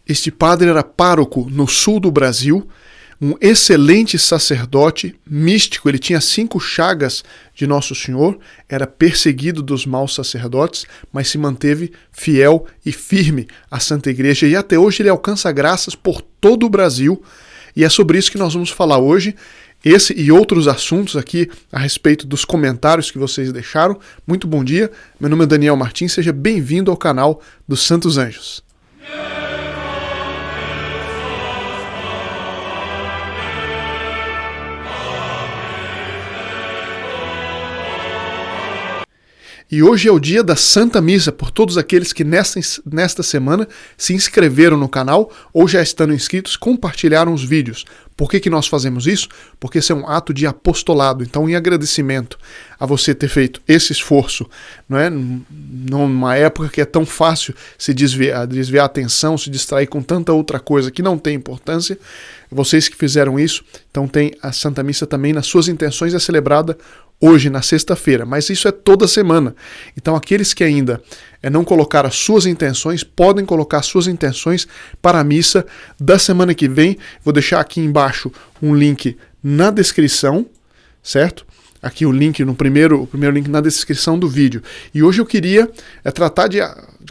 Este padre era pároco no sul do Brasil, um excelente sacerdote, místico. Ele tinha 5 chagas de Nosso Senhor, era perseguido dos maus sacerdotes, mas se manteve fiel e firme à Santa Igreja, e até hoje ele alcança graças por todo o Brasil, e é sobre isso que nós vamos falar hoje, esse e outros assuntos aqui a respeito dos comentários que vocês deixaram. Muito bom dia, meu nome é Daniel Martins, seja bem-vindo ao canal dos Santos Anjos. E hoje é o dia da Santa Missa, por todos aqueles que nesta semana se inscreveram no canal ou já estando inscritos, compartilharam os vídeos. Por que nós fazemos isso? Porque esse é um ato de apostolado. Então, em agradecimento a você ter feito esse esforço, não é? Numa época que é tão fácil se desviar a atenção, se distrair com tanta outra coisa que não tem importância, vocês que fizeram isso, então tem a Santa Missa também nas suas intenções, é celebrada hoje, na sexta-feira, mas isso é toda semana. Então aqueles que ainda não colocaram as suas intenções, podem colocar as suas intenções para a missa da semana que vem. Vou deixar aqui embaixo um link na descrição, certo? Aqui o link, o primeiro link na descrição do vídeo. E hoje eu queria tratar de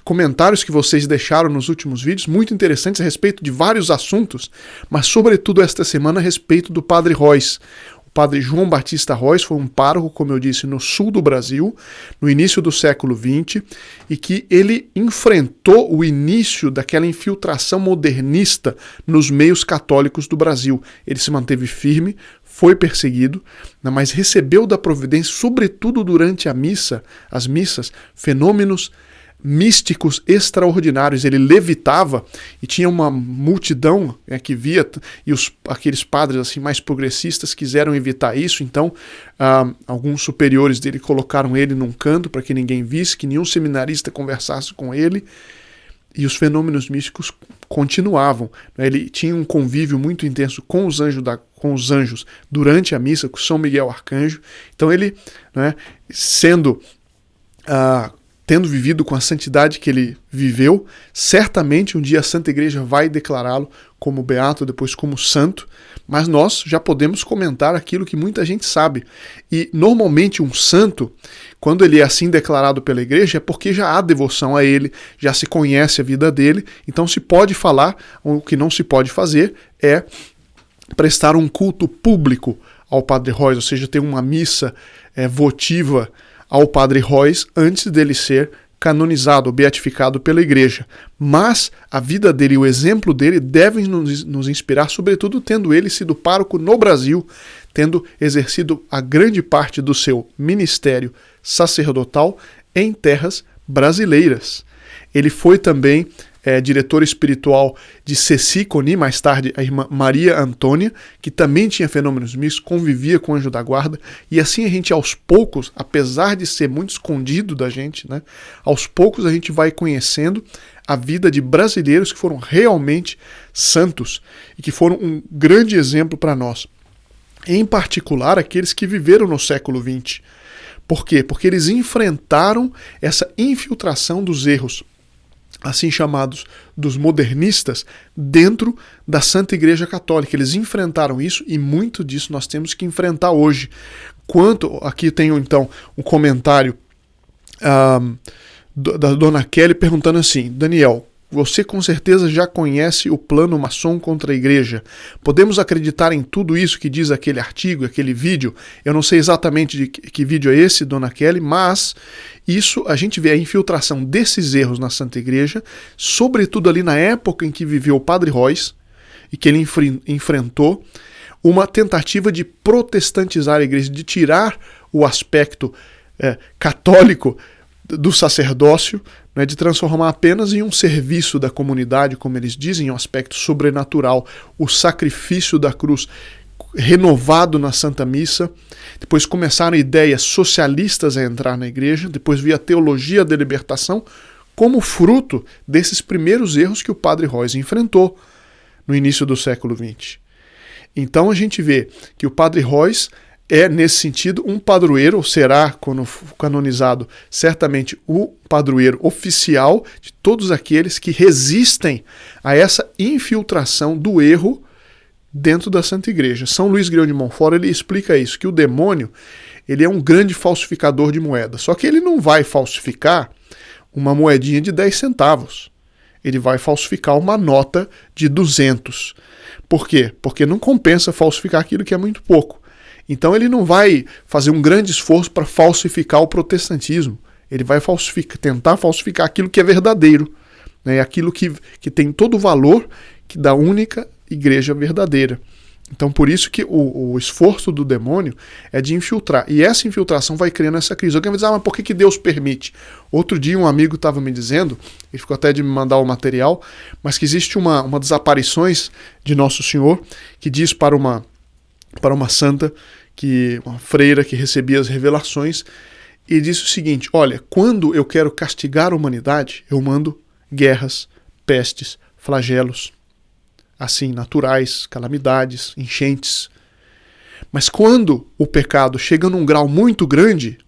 comentários que vocês deixaram nos últimos vídeos, muito interessantes a respeito de vários assuntos, mas sobretudo esta semana a respeito do Padre Reuss. O Padre João Batista Reuss foi um pároco, como eu disse, no sul do Brasil, no início do século XX, e que ele enfrentou o início daquela infiltração modernista nos meios católicos do Brasil. Ele se manteve firme, foi perseguido, mas recebeu da providência, sobretudo durante as missas, fenômenos místicos extraordinários. Ele levitava e tinha uma multidão que via, e aqueles padres assim mais progressistas quiseram evitar isso, então alguns superiores dele colocaram ele num canto para que ninguém visse, que nenhum seminarista conversasse com ele, e os fenômenos místicos continuavam. Ele tinha um convívio muito intenso com os anjos durante a missa, com São Miguel Arcanjo. Então ele, tendo vivido com a santidade que ele viveu, certamente um dia a Santa Igreja vai declará-lo como beato, depois como santo, mas nós já podemos comentar aquilo que muita gente sabe. E normalmente um santo, quando ele é assim declarado pela Igreja, é porque já há devoção a ele, já se conhece a vida dele, então se pode falar. O que não se pode fazer é prestar um culto público ao Padre Reuss, ou seja, ter uma missa votiva ao Padre Reuss antes dele ser canonizado, beatificado pela Igreja. Mas a vida dele e o exemplo dele devem nos inspirar, sobretudo tendo ele sido pároco no Brasil, tendo exercido a grande parte do seu ministério sacerdotal em terras brasileiras. Ele foi também diretor espiritual de Ceci Coni, mais tarde a irmã Maria Antônia, que também tinha fenômenos místicos, convivia com o anjo da guarda, e assim a gente aos poucos, apesar de ser muito escondido da gente, aos poucos a gente vai conhecendo a vida de brasileiros que foram realmente santos e que foram um grande exemplo para nós, em particular aqueles que viveram no século XX. Por quê? Porque eles enfrentaram essa infiltração dos erros assim chamados dos modernistas, dentro da Santa Igreja Católica. Eles enfrentaram isso e muito disso nós temos que enfrentar hoje. Aqui tenho então um comentário da Dona Kelly perguntando assim: Daniel, você com certeza já conhece o plano maçom contra a Igreja. Podemos acreditar em tudo isso que diz aquele artigo, aquele vídeo? Eu não sei exatamente de que vídeo é esse, Dona Kelly, mas isso a gente vê a infiltração desses erros na Santa Igreja, sobretudo ali na época em que viveu o Padre Reuss e que ele enfrentou uma tentativa de protestantizar a Igreja, de tirar o aspecto católico do sacerdócio, de transformar apenas em um serviço da comunidade, como eles dizem, um aspecto sobrenatural, o sacrifício da cruz renovado na Santa Missa. Depois começaram ideias socialistas a entrar na Igreja, depois veio a teologia da libertação, como fruto desses primeiros erros que o Padre Reuss enfrentou no início do século XX. Então a gente vê que o Padre Reuss é, nesse sentido, um padroeiro, ou será, quando canonizado, certamente o padroeiro oficial de todos aqueles que resistem a essa infiltração do erro dentro da Santa Igreja. São Luís Grignion de Montfort, ele explica isso, que o demônio, ele é um grande falsificador de moedas, só que ele não vai falsificar uma moedinha de 10 centavos. Ele vai falsificar uma nota de 200. Por quê? Porque não compensa falsificar aquilo que é muito pouco. Então ele não vai fazer um grande esforço para falsificar o protestantismo. Ele vai tentar falsificar aquilo que é verdadeiro, né? Aquilo que tem todo o valor da única igreja verdadeira. Então por isso que o esforço do demônio é de infiltrar. E essa infiltração vai criando essa crise. Alguém vai dizer, mas por que Deus permite? Outro dia um amigo estava me dizendo, ele ficou até de me mandar o material, mas que existe uma das aparições de Nosso Senhor que diz para uma santa, uma freira que recebia as revelações, e disse o seguinte: olha, quando eu quero castigar a humanidade, eu mando guerras, pestes, flagelos, assim, naturais, calamidades, enchentes. Mas quando o pecado chega num grau muito grande,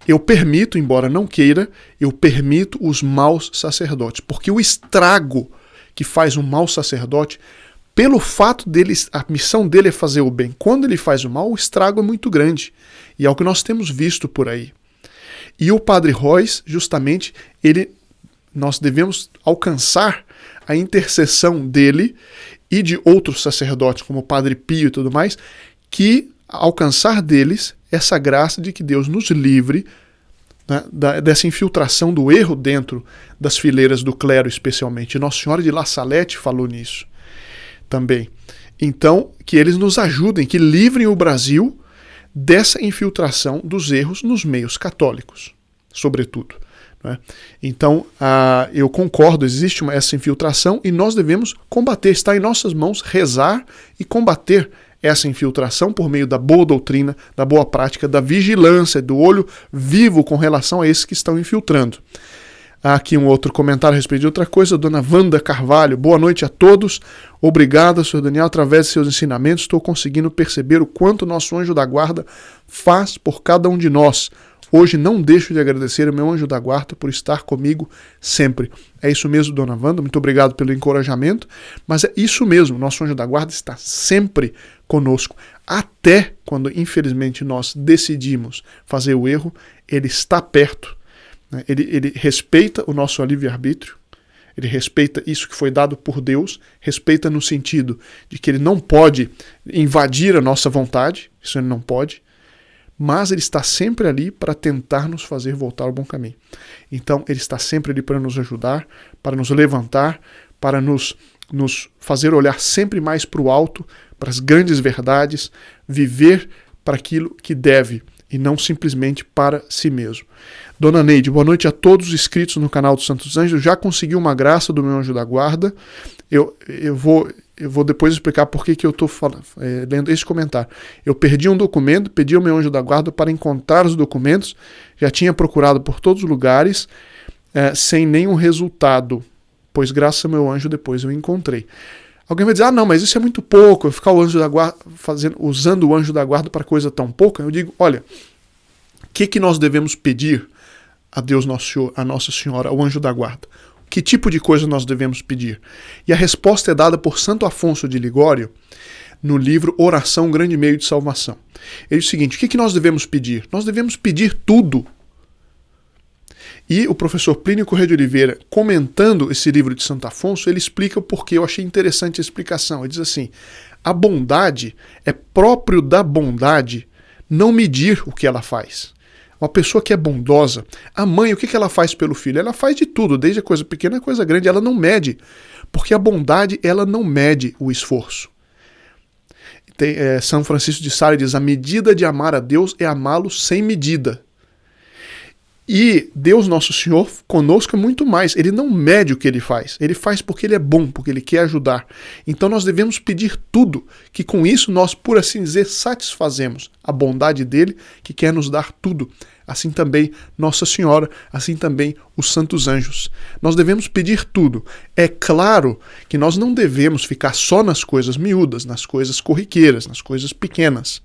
eu permito, embora não queira, eu permito os maus sacerdotes, porque o estrago que faz um mau sacerdote, pelo fato dele, a missão dele é fazer o bem. Quando ele faz o mal, o estrago é muito grande. E é o que nós temos visto por aí. E o Padre Royce, justamente, nós devemos alcançar a intercessão dele e de outros sacerdotes, como o Padre Pio e tudo mais, que alcançar deles essa graça de que Deus nos livre, né, dessa infiltração do erro dentro das fileiras do clero, especialmente. Nossa Senhora de La Salette falou nisso também. Então, que eles nos ajudem, que livrem o Brasil dessa infiltração dos erros nos meios católicos, sobretudo. Né? Então, eu concordo, existe essa infiltração e nós devemos combater, está em nossas mãos rezar e combater essa infiltração por meio da boa doutrina, da boa prática, da vigilância, do olho vivo com relação a esses que estão infiltrando. Aqui um outro comentário a respeito de outra coisa, Dona Wanda Carvalho. Boa noite a todos. Obrigada, Sr. Daniel. Através de seus ensinamentos, estou conseguindo perceber o quanto nosso anjo da guarda faz por cada um de nós. Hoje não deixo de agradecer ao meu anjo da guarda por estar comigo sempre. É isso mesmo, Dona Wanda. Muito obrigado pelo encorajamento. Mas é isso mesmo, nosso anjo da guarda está sempre conosco. Até quando, infelizmente, nós decidimos fazer o erro, ele está perto. Ele respeita o nosso livre-arbítrio, ele respeita isso que foi dado por Deus, respeita no sentido de que ele não pode invadir a nossa vontade, isso ele não pode, mas ele está sempre ali para tentar nos fazer voltar ao bom caminho. Então ele está sempre ali para nos ajudar, para nos levantar, para nos fazer olhar sempre mais para o alto, para as grandes verdades, viver para aquilo que deve e não simplesmente para si mesmo. Dona Neide, boa noite a todos os inscritos no canal dos Santos Anjos. Já consegui uma graça do meu anjo da guarda. Eu vou depois explicar por que eu estou lendo esse comentário. Eu perdi um documento, pedi ao meu anjo da guarda para encontrar os documentos. Já tinha procurado por todos os lugares, sem nenhum resultado, pois graças ao meu anjo depois eu encontrei. Alguém vai dizer, não, mas isso é muito pouco, eu ficar o anjo da guarda, usando o anjo da guarda para coisa tão pouca. Eu digo, olha, o que nós devemos pedir a Deus Nosso Senhor, a Nossa Senhora, ao anjo da guarda? Que tipo de coisa nós devemos pedir? E a resposta é dada por Santo Afonso de Ligório no livro Oração, Grande Meio de Salvação. Ele diz o seguinte, o que nós devemos pedir? Nós devemos pedir tudo. E o professor Plínio Corrêa de Oliveira, comentando esse livro de Santo Afonso, ele explica o porquê. Eu achei interessante a explicação. Ele diz assim, a bondade é próprio da bondade não medir o que ela faz. Uma pessoa que é bondosa, a mãe, o que ela faz pelo filho? Ela faz de tudo, desde a coisa pequena a coisa grande, ela não mede. Porque a bondade, ela não mede o esforço. São Francisco de Sales diz, a medida de amar a Deus é amá-lo sem medida. E Deus Nosso Senhor conosco é muito mais. Ele não mede o que ele faz porque ele é bom, porque ele quer ajudar. Então nós devemos pedir tudo, que com isso nós, por assim dizer, satisfazemos a bondade dele, que quer nos dar tudo. Assim também Nossa Senhora, assim também os santos anjos. Nós devemos pedir tudo. É claro que nós não devemos ficar só nas coisas miúdas, nas coisas corriqueiras, nas coisas pequenas.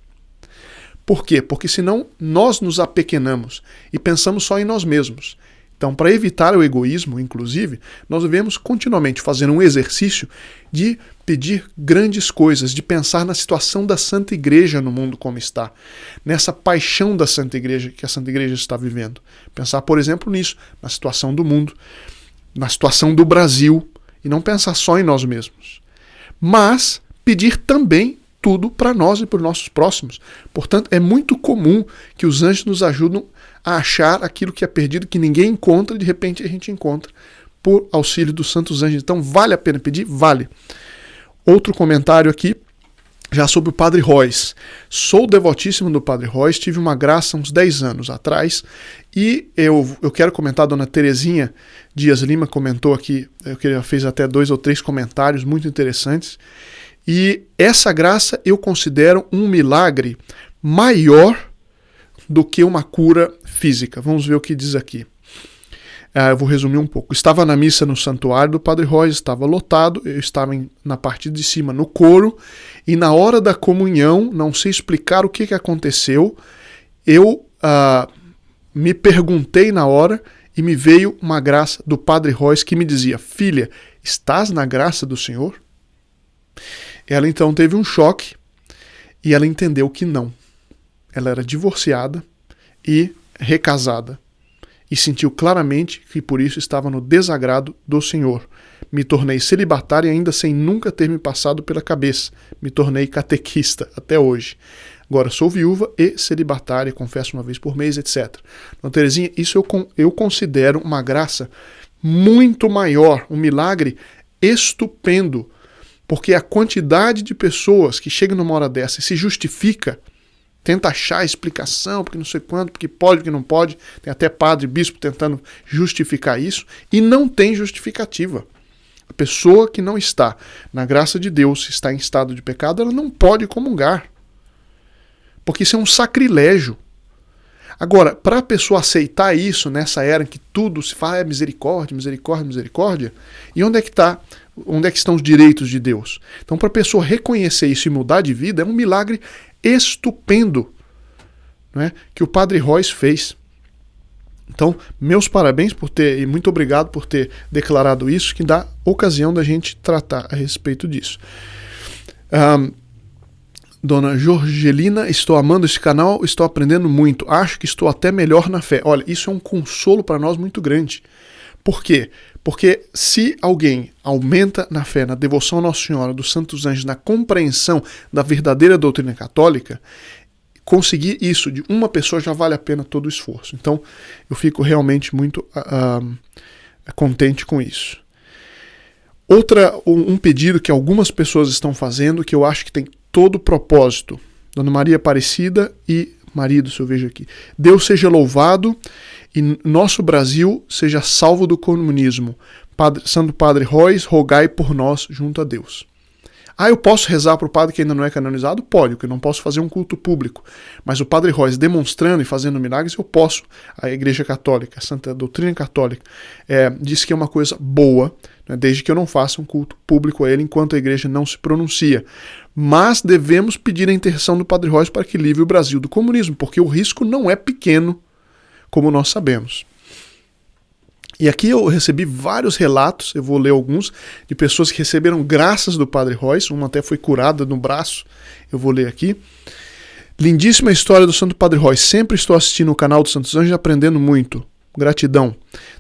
Por quê? Porque senão nós nos apequenamos e pensamos só em nós mesmos. Então, para evitar o egoísmo, inclusive, nós devemos continuamente fazer um exercício de pedir grandes coisas, de pensar na situação da Santa Igreja no mundo como está, nessa paixão da Santa Igreja que a Santa Igreja está vivendo. Pensar, por exemplo, nisso, na situação do mundo, na situação do Brasil, e não pensar só em nós mesmos. Mas pedir também tudo para nós e para os nossos próximos. Portanto, é muito comum que os anjos nos ajudem a achar aquilo que é perdido, que ninguém encontra, e de repente a gente encontra por auxílio dos santos anjos. Então vale a pena pedir? Vale. Outro comentário aqui, já sobre o Padre Royce. Sou devotíssimo do Padre Royce, tive uma graça uns 10 anos atrás, e eu quero comentar, a dona Terezinha Dias Lima comentou aqui, fez até 2 ou 3 comentários muito interessantes, e essa graça eu considero um milagre maior do que uma cura física. Vamos ver o que diz aqui. Eu vou resumir um pouco. Estava na missa no santuário do Padre Royce, estava lotado, eu estava na parte de cima no coro, e na hora da comunhão, não sei explicar o que aconteceu, eu me perguntei na hora e me veio uma graça do Padre Royce que me dizia: filha, estás na graça do Senhor? Ela então teve um choque e ela entendeu que não. Ela era divorciada e recasada. E sentiu claramente que por isso estava no desagrado do Senhor. Me tornei celibatária ainda sem nunca ter me passado pela cabeça. Me tornei catequista até hoje. Agora sou viúva e celibatária, confesso uma vez por mês, etc. Dona Terezinha, isso eu considero uma graça muito maior, um milagre estupendo. Porque a quantidade de pessoas que chegam numa hora dessa e se justifica, tenta achar explicação, porque não sei quanto, porque pode, porque não pode, tem até padre, bispo tentando justificar isso, e não tem justificativa. A pessoa que não está na graça de Deus, está em estado de pecado, ela não pode comungar. Porque isso é um sacrilégio. Agora, para a pessoa aceitar isso nessa era em que tudo se fala misericórdia, misericórdia, misericórdia, e onde é que estão os direitos de Deus? Então, para a pessoa reconhecer isso e mudar de vida, é um milagre estupendo, não é, que o Padre Royce fez. Então, meus parabéns e muito obrigado por ter declarado isso, que dá ocasião da gente tratar a respeito disso. Dona Jorgelina, estou amando esse canal, estou aprendendo muito, acho que estou até melhor na fé. Olha, isso é um consolo para nós muito grande. Por quê? Porque se alguém aumenta na fé, na devoção a Nossa Senhora, dos Santos Anjos, na compreensão da verdadeira doutrina católica, conseguir isso de uma pessoa já vale a pena todo o esforço. Então, eu fico realmente muito contente com isso. Um pedido que algumas pessoas estão fazendo, que eu acho que tem todo o propósito. Dona Maria Aparecida e marido, se eu vejo aqui. Deus seja louvado e nosso Brasil seja salvo do comunismo. Santo Padre Royce, rogai por nós junto a Deus. Eu posso rezar para o padre que ainda não é canonizado? Pode, porque eu não posso fazer um culto público. Mas o Padre Royce demonstrando e fazendo milagres, eu posso. A Igreja Católica, a Santa Doutrina Católica, diz que é uma coisa boa, né, desde que eu não faça um culto público a ele enquanto a Igreja não se pronuncia. Mas devemos pedir a intercessão do Padre Royce para que livre o Brasil do comunismo, porque o risco não é pequeno, como nós sabemos. E aqui eu recebi vários relatos, eu vou ler alguns, de pessoas que receberam graças do Padre Royce, uma até foi curada no braço, eu vou ler aqui. Lindíssima história do Santo Padre Royce, sempre estou assistindo o canal dos Santos Anjos e aprendendo muito. Gratidão,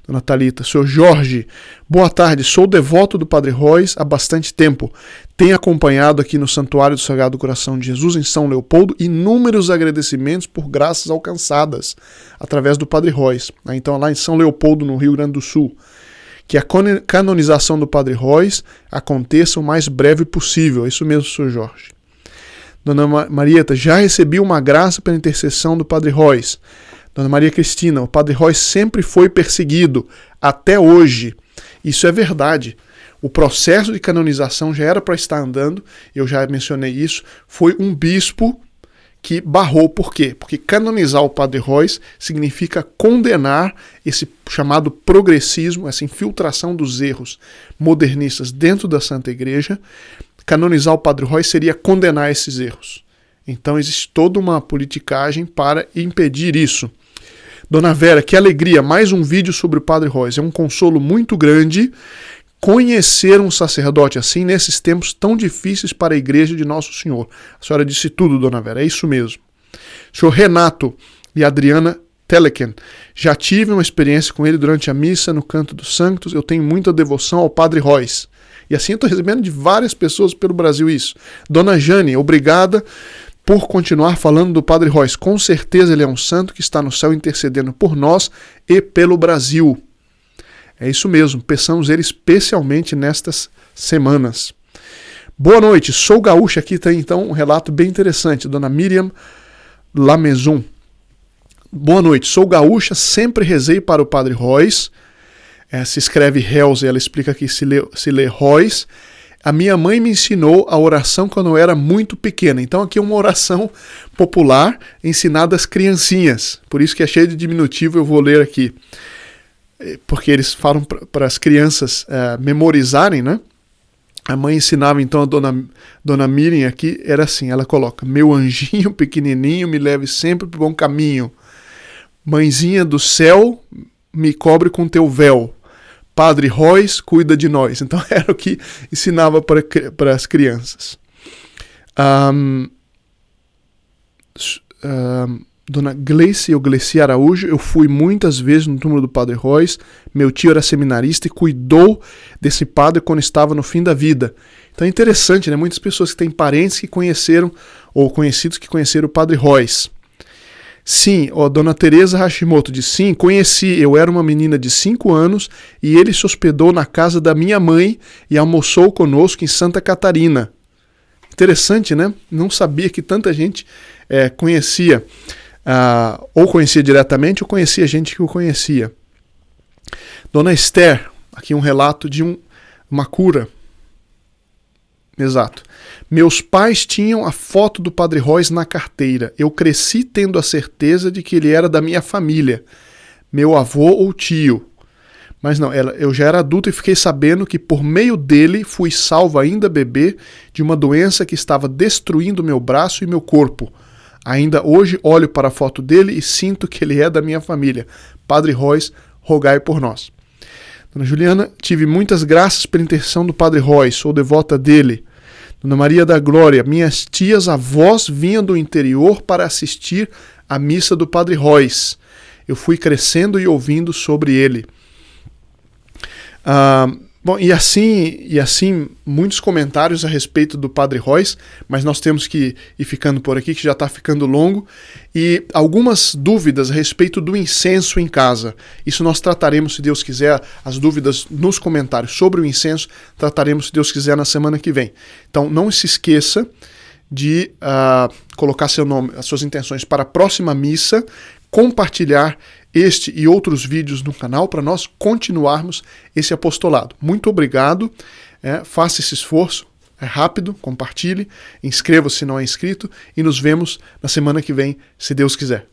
Dona Thalita. Senhor Jorge, boa tarde, sou devoto do Padre Royce há bastante tempo. Tenho acompanhado aqui no Santuário do Sagrado Coração de Jesus, em São Leopoldo, inúmeros agradecimentos por graças alcançadas através do Padre Royce. Então, lá em São Leopoldo, no Rio Grande do Sul. Que a canonização do Padre Royce aconteça o mais breve possível. É isso mesmo, Senhor Jorge. Dona Marieta, já recebi uma graça pela intercessão do Padre Royce. Dona Maria Cristina, o Padre Royce sempre foi perseguido, até hoje. Isso é verdade. O processo de canonização já era para estar andando, eu já mencionei isso, foi um bispo que barrou. Por quê? Porque canonizar o Padre Royce significa condenar esse chamado progressismo, essa infiltração dos erros modernistas dentro da Santa Igreja. Canonizar o Padre Royce seria condenar esses erros. Então existe toda uma politicagem para impedir isso. Dona Vera, que alegria, mais um vídeo sobre o Padre Royce. É um consolo muito grande conhecer um sacerdote assim nesses tempos tão difíceis para a Igreja de Nosso Senhor. A senhora disse tudo, Dona Vera, é isso mesmo. Senhor Renato e Adriana Teleken, já tive uma experiência com ele durante a missa no Canto dos Santos, eu tenho muita devoção ao Padre Royce. E assim eu estou recebendo de várias pessoas pelo Brasil isso. Dona Jane, obrigada por continuar falando do Padre Royce. Com certeza ele é um santo que está no céu intercedendo por nós e pelo Brasil. É isso mesmo, peçamos ele especialmente nestas semanas. Boa noite, sou gaúcha. Aqui tem então um relato bem interessante. Dona Miriam Lamaison. Boa noite, sou gaúcha, sempre rezei para o Padre Royce. Se escreve Hells, ela explica aqui se lê Royce. A minha mãe me ensinou a oração quando eu era muito pequena. Então aqui é uma oração popular ensinada às criancinhas. Por isso que é cheio de diminutivo, eu vou ler aqui. Porque eles falam para as crianças memorizarem, né? A mãe ensinava então a dona Miriam aqui, era assim, ela coloca: meu anjinho pequenininho, me leve sempre para o bom caminho. Mãezinha do céu, me cobre com teu véu. Padre Royce, cuida de nós. Então era o que ensinava para as crianças. Dona Gleice Araújo, eu fui muitas vezes no túmulo do Padre Royce, meu tio era seminarista e cuidou desse padre quando estava no fim da vida. Então é interessante, né? Muitas pessoas que têm parentes que conheceram, ou conhecidos que conheceram o Padre Royce. Sim, Dona Teresa Hashimoto diz, sim, conheci, eu era uma menina de 5 anos e ele se hospedou na casa da minha mãe e almoçou conosco em Santa Catarina. Interessante, né? Não sabia que tanta gente conhecia. Ou conhecia diretamente ou conhecia gente que o conhecia. Dona Esther, aqui um relato de uma cura. Exato. Meus pais tinham a foto do Padre Royce na carteira. Eu cresci tendo a certeza de que ele era da minha família, meu avô ou tio. Mas não, eu já era adulto e fiquei sabendo que por meio dele fui salvo ainda bebê de uma doença que estava destruindo meu braço e meu corpo. Ainda hoje olho para a foto dele e sinto que ele é da minha família. Padre Royce, rogai por nós. Dona Juliana, tive muitas graças pela intercessão do Padre Royce, sou devota dele. Dona Maria da Glória, minhas tias avós vinham do interior para assistir à missa do Padre Royce. Eu fui crescendo e ouvindo sobre ele. Bom, e assim muitos comentários a respeito do Padre Royce, mas nós temos que ir ficando por aqui, que já está ficando longo, e algumas dúvidas a respeito do incenso em casa. Isso nós trataremos, se Deus quiser, as dúvidas nos comentários sobre o incenso, trataremos, se Deus quiser, na semana que vem. Então não se esqueça de colocar seu nome, as suas intenções para a próxima missa, compartilhar este e outros vídeos no canal para nós continuarmos esse apostolado. Muito obrigado, faça esse esforço, é rápido, compartilhe, inscreva-se se não é inscrito e nos vemos na semana que vem, se Deus quiser.